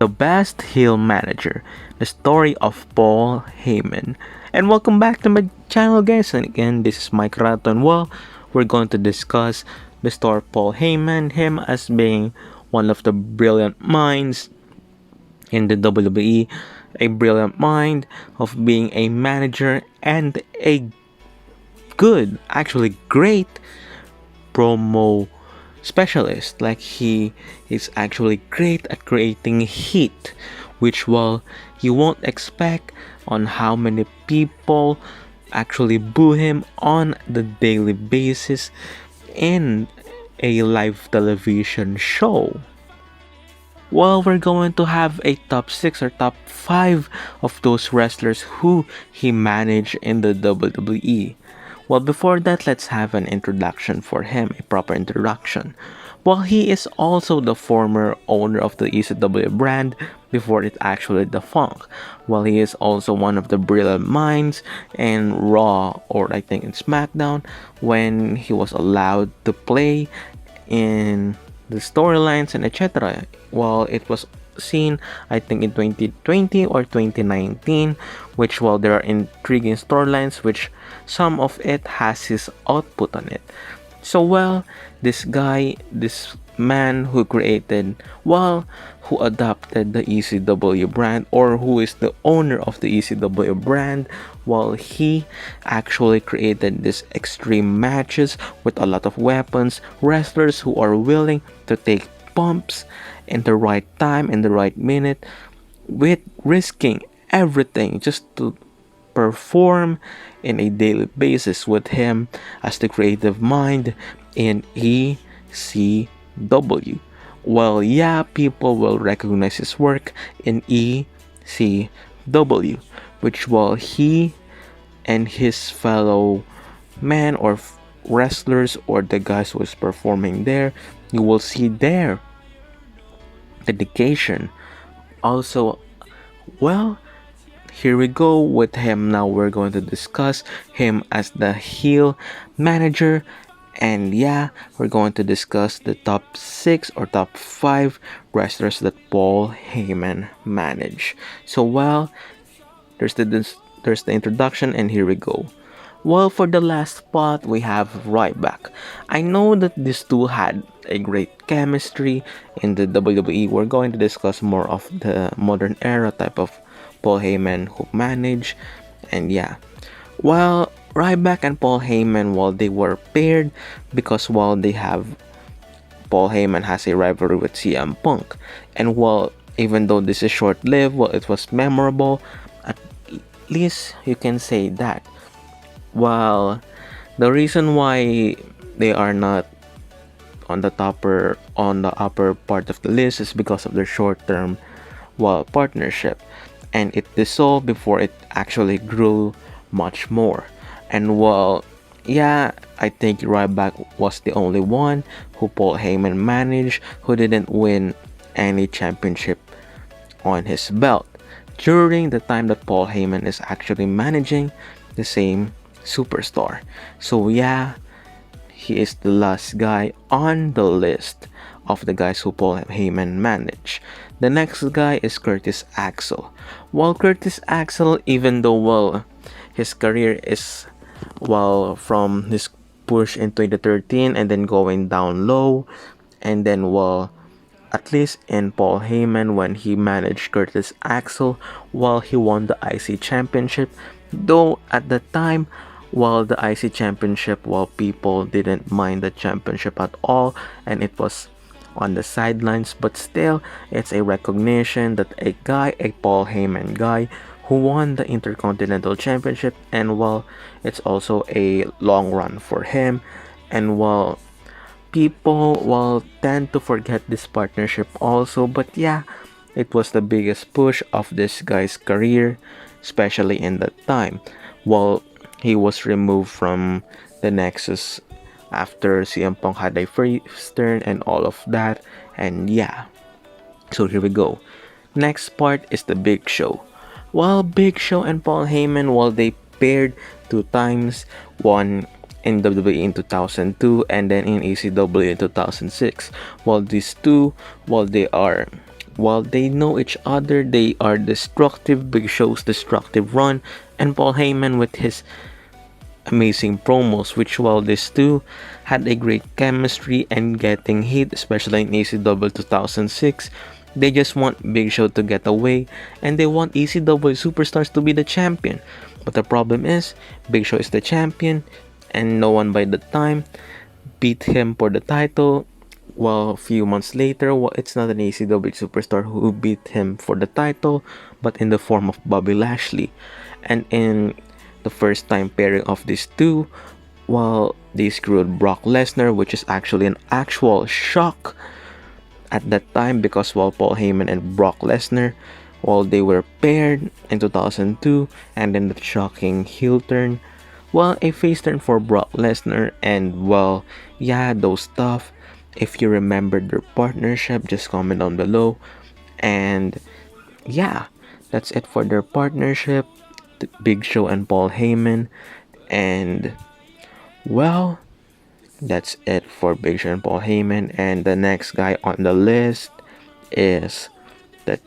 The Best Heel Manager, the story of Paul Heyman. And welcome back to my channel, guys. And again, this is Mikeratto. And well, we're going to discuss the story of Paul Heyman, him as being one of the brilliant minds in the WWE, a brilliant mind of being a manager and a good, actually great promo specialist. Like he is actually great at creating heat, which well you won't expect on how many people actually boo him on the daily basis in a live television show. Well, we're going to have a top 6 or top 5 of those wrestlers who he managed in the WWE. Well, before that, let's have an introduction for him, a proper introduction. Well, he is also the former owner of the ECW brand before it actually defunct. Well, he is also one of the brilliant minds in Raw, or I think in SmackDown, when he was allowed to play in the storylines and etc. Well, it was seen I think in 2020 or 2019, which while there are intriguing storylines which some of it has his output on it. So well, this guy, this man who created, well, who adopted the ECW brand, or who is the owner of the ECW brand, well, he actually created these extreme matches with a lot of weapons, wrestlers who are willing to take bumps in the right time, in the right minute, with risking everything just to perform in a daily basis with him as the creative mind in ECW. Well, yeah, people will recognize his work in ECW, which while he and his fellow men or wrestlers or the guys who is performing there, you will see their dedication. Also, well, here we go with him. Now we're going to discuss him as the heel manager. And yeah, we're going to discuss the top 6 or top 5 wrestlers that Paul Heyman managed. So well, there's the introduction, and here we go. Well, for the last spot, we have Ryback. I know that these two had a great chemistry in the WWE. We're going to discuss more of the modern era type of Paul Heyman who managed, and yeah. While Ryback and Paul Heyman, while they were paired because while they have Paul Heyman has a rivalry with CM Punk, and while even though this is short-lived, well, it was memorable. At least you can say that. Well, the reason why they are not on the upper part of the list is because of their short-term partnership, and it dissolved before it actually grew much more. And well, yeah, I think Ryback was the only one who Paul Heyman managed who didn't win any championship on his belt during the time that Paul Heyman is actually managing the same superstar. So yeah, he is the last guy on the list of the guys who Paul Heyman managed. The next guy is Curtis Axel. While Curtis Axel, even though his career is from his push in 2013 and then going down low, and then at least in Paul Heyman when he managed Curtis Axel, while he won the IC championship, though at the time the IC championship, people didn't mind the championship at all and it was on the sidelines, but still it's a recognition that a Paul Heyman guy who won the Intercontinental Championship, and it's also a long run for him, and people tend to forget this partnership also, but yeah, it was the biggest push of this guy's career, especially in that time. He was removed from the Nexus after CM Punk had a first turn and all of that, and yeah. So here we go. Next part is the Big Show. Big Show and Paul Heyman, they paired 2 times, one in WWE in 2002 and then in ECW in 2006. These two, they are while they know each other, they are destructive. Big Show's destructive run, and Paul Heyman with his amazing promos, which while these two had a great chemistry and getting heat, especially in ECW 2006, they just want Big Show to get away and they want ECW superstars to be the champion. But the problem is, Big Show is the champion and no one by the time beat him for the title. Well, a few months later, well, it's not an ECW superstar who beat him for the title, but in the form of Bobby Lashley. And in the first time pairing of these two, well, they screwed Brock Lesnar, which is actually an actual shock at that time because while Paul Heyman and Brock Lesnar, while they were paired in 2002, and then the shocking heel turn, well, a face turn for Brock Lesnar, and well, yeah, those stuff. If you remember their partnership, just comment down below. And yeah, that's it for their partnership, Big Show and Paul Heyman. And well, that's it for Big Show and Paul Heyman. And the next guy on the list is the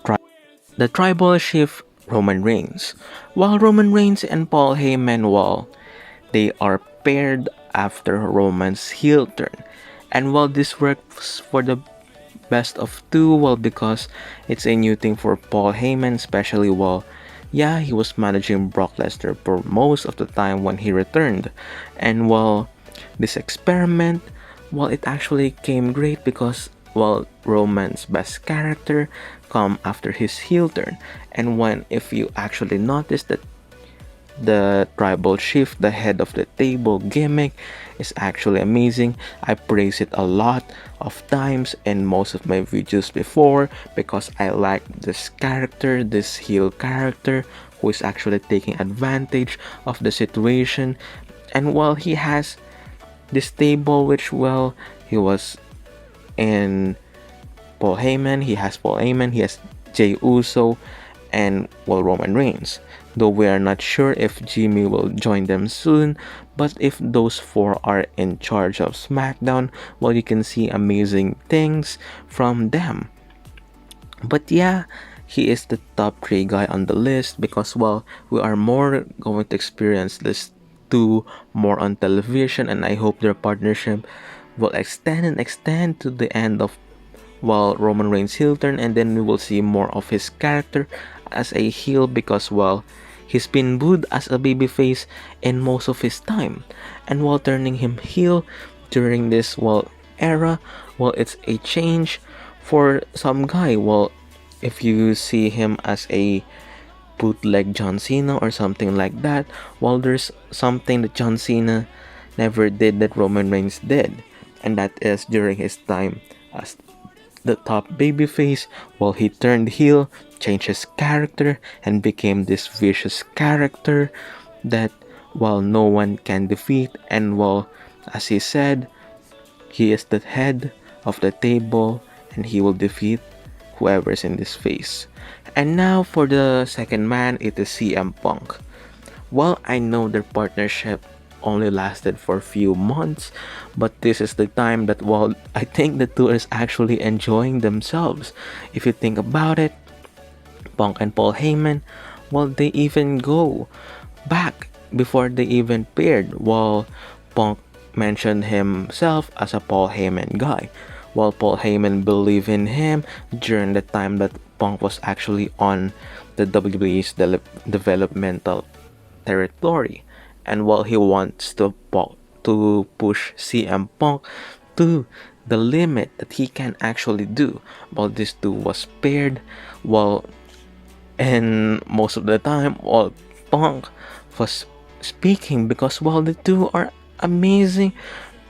tribal chief Roman Reigns. While Roman Reigns and Paul Heyman, well, they are paired after Roman's heel turn. And while this works for the best of two, well, because it's a new thing for Paul Heyman, especially while, yeah, he was managing Brock Lesnar for most of the time when he returned. And while this experiment, well, it actually came great because, well, Roman's best character come after his heel turn. And when, if you actually notice that the tribal chief, the head of the table gimmick, is actually amazing. I praise it a lot of times in most of my videos before because I like this character, this heel character who is actually taking advantage of the situation. And while he has this table, which, well, he was in Paul Heyman, he has Paul Heyman, he has Jey Uso, and, well, Roman Reigns. Though we are not sure if Jimmy will join them soon, but if those four are in charge of SmackDown, well, you can see amazing things from them. But yeah, he is the top 3 guy on the list because, well, we are more going to experience this two more on television, and I hope their partnership will extend and extend to the end of, well, Roman Reigns' heel turn, and then we will see more of his character as a heel because, well, he's been booed as a babyface in most of his time, and while turning him heel during this, well, era, well, it's a change for some guy. Well, if you see him as a bootleg John Cena or something like that, well, there's something that John Cena never did that Roman Reigns did, and that is during his time as the top babyface, while he turned heel, changed his character, and became this vicious character that, while no one can defeat, and, well, as he said, he is the head of the table and he will defeat whoever's in this phase. And now for the second man, it is CM Punk. Well, I know their partnership only lasted for a few months, but this is the time that, well, I think the two is actually enjoying themselves. If you think about it, Punk and Paul Heyman, well, they even go back before they even paired, while Punk mentioned himself as a Paul Heyman guy, while Paul Heyman believed in him during the time that Punk was actually on the WWE's developmental territory, and while he wants to push CM Punk to the limit that he can actually do, while these two was paired, well, and most of the time, while Punk was speaking because, well, the two are amazing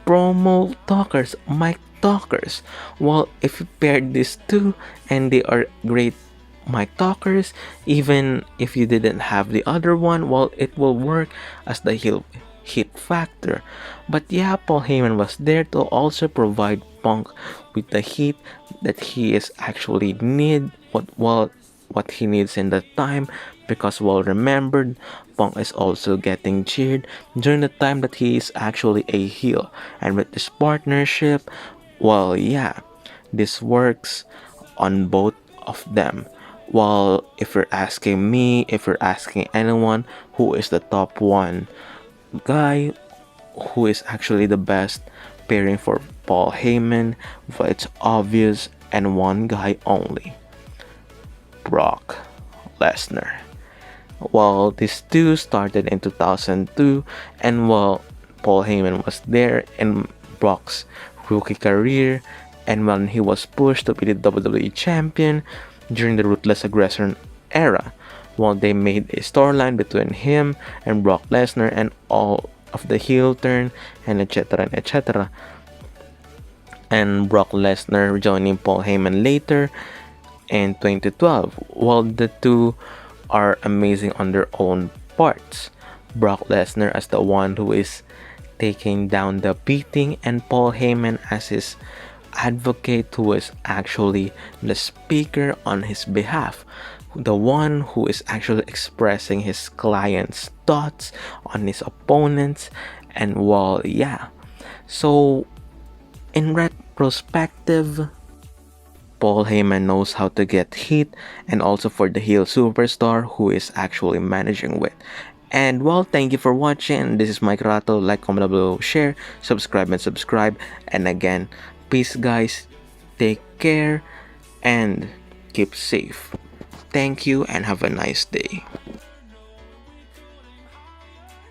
promo talkers, mic talkers. Well, if you pair these two and they are great mic talkers, even if you didn't have the other one, well, it will work as the heel hit factor. But yeah, Paul Heyman was there to also provide Punk with the heat that he is actually need, what he needs in that time, because, well, remembered, Punk is also getting cheered during the time that he is actually a heel. And with this partnership, well, yeah, this works on both of them. Well, if you're asking me, if you're asking anyone, who is the top one guy who is actually the best pairing for Paul Heyman, well, it's obvious, and one guy only, Brock Lesnar. Well, these two started in 2002, and while Paul Heyman was there in Brock's rookie career, and when he was pushed to be the WWE champion during the Ruthless Aggression era, while they made a storyline between him and Brock Lesnar and all of the heel turn and etc. and etc. And Brock Lesnar joining Paul Heyman later in 2012. While the two are amazing on their own parts, Brock Lesnar as the one who is taking down the beating, and Paul Heyman as his advocate who is actually the speaker on his behalf, the one who is actually expressing his client's thoughts on his opponents. And well, yeah, so in retrospective, Paul Heyman knows how to get heat, and also for the heel superstar who is actually managing with. And well, thank you for watching. This is Mikeratto. Like, comment down below, share, subscribe. And again, peace guys, take care, and keep safe. Thank you and have a nice day.